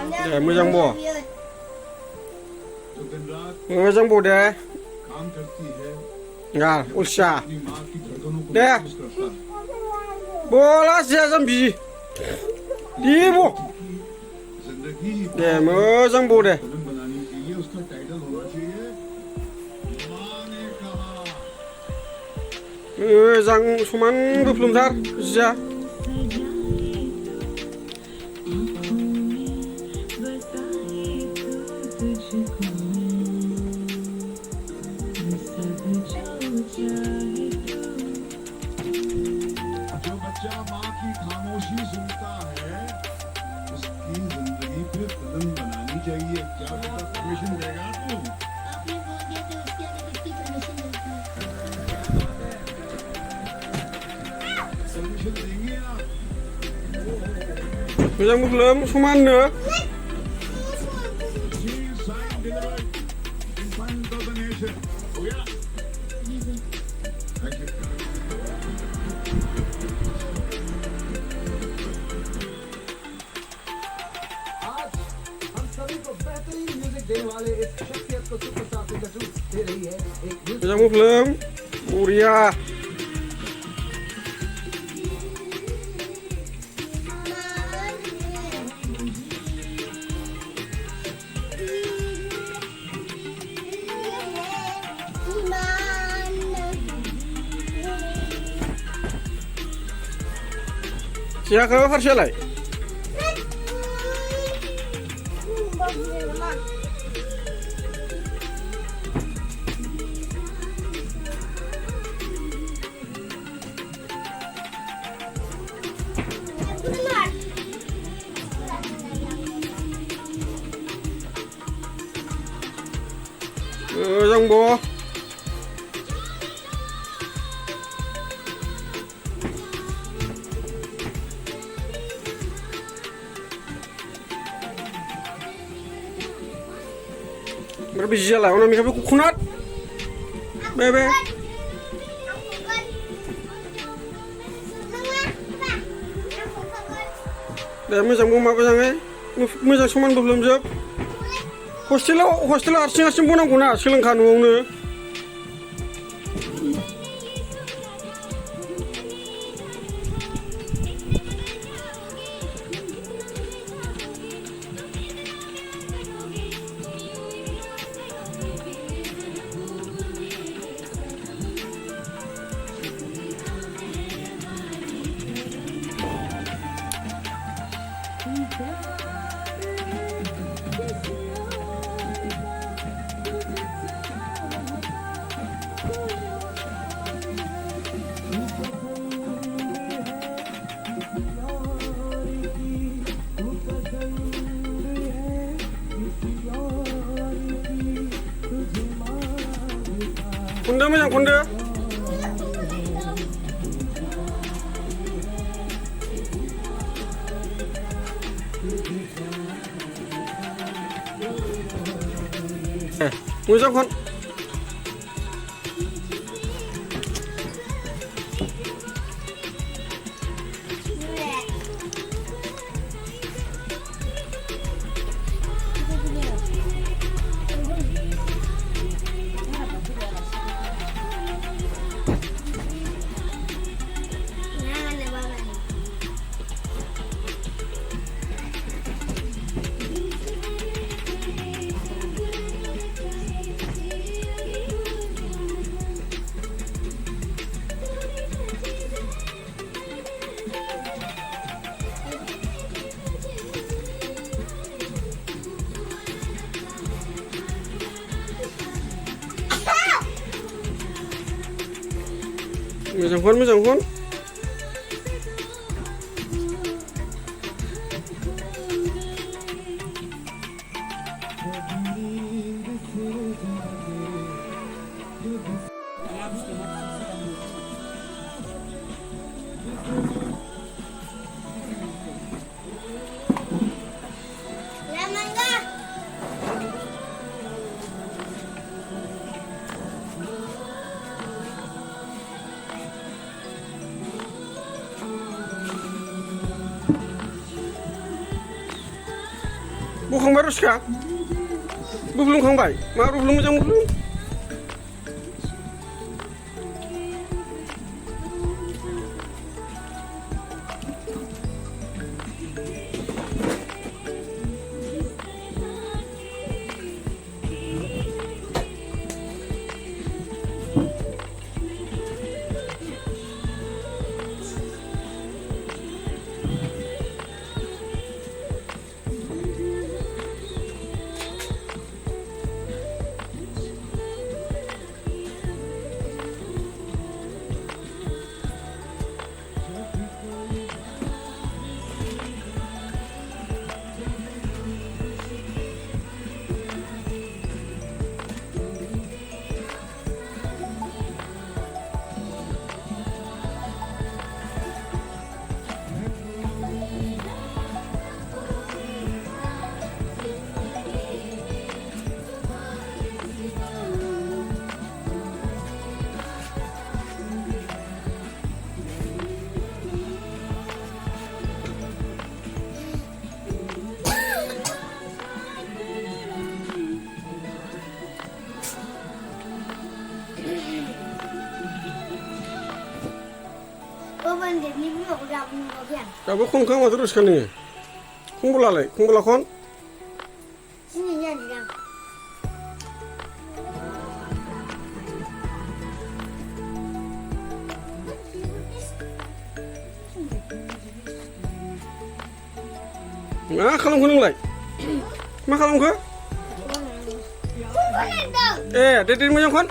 deh mujang bo deh nggak ulsa deh bola sih zambi di bo deh mujang bo deh mujang suman belum tar sih mujang belum suman deh mujang belum Uria siapa harus selai Rong bo berbisa lah, orang mikir aku kunat, bebe. Dah macam mau apa sangai, macam suman belum jawab. Hostel arsing pun aku nak silang kan uang ni. Kunda macam kunda. Macam kon. Macam kon. बुखांबाय रसिका बुब्लुंखांबाय मा बुब्लुं मोजां बुब्लुं दाबो खनखां माथो रसिका नोङो खंबलालाय खंबला खन मा खालामखो नोंलाय मा खालामखो ए दे मोजां खन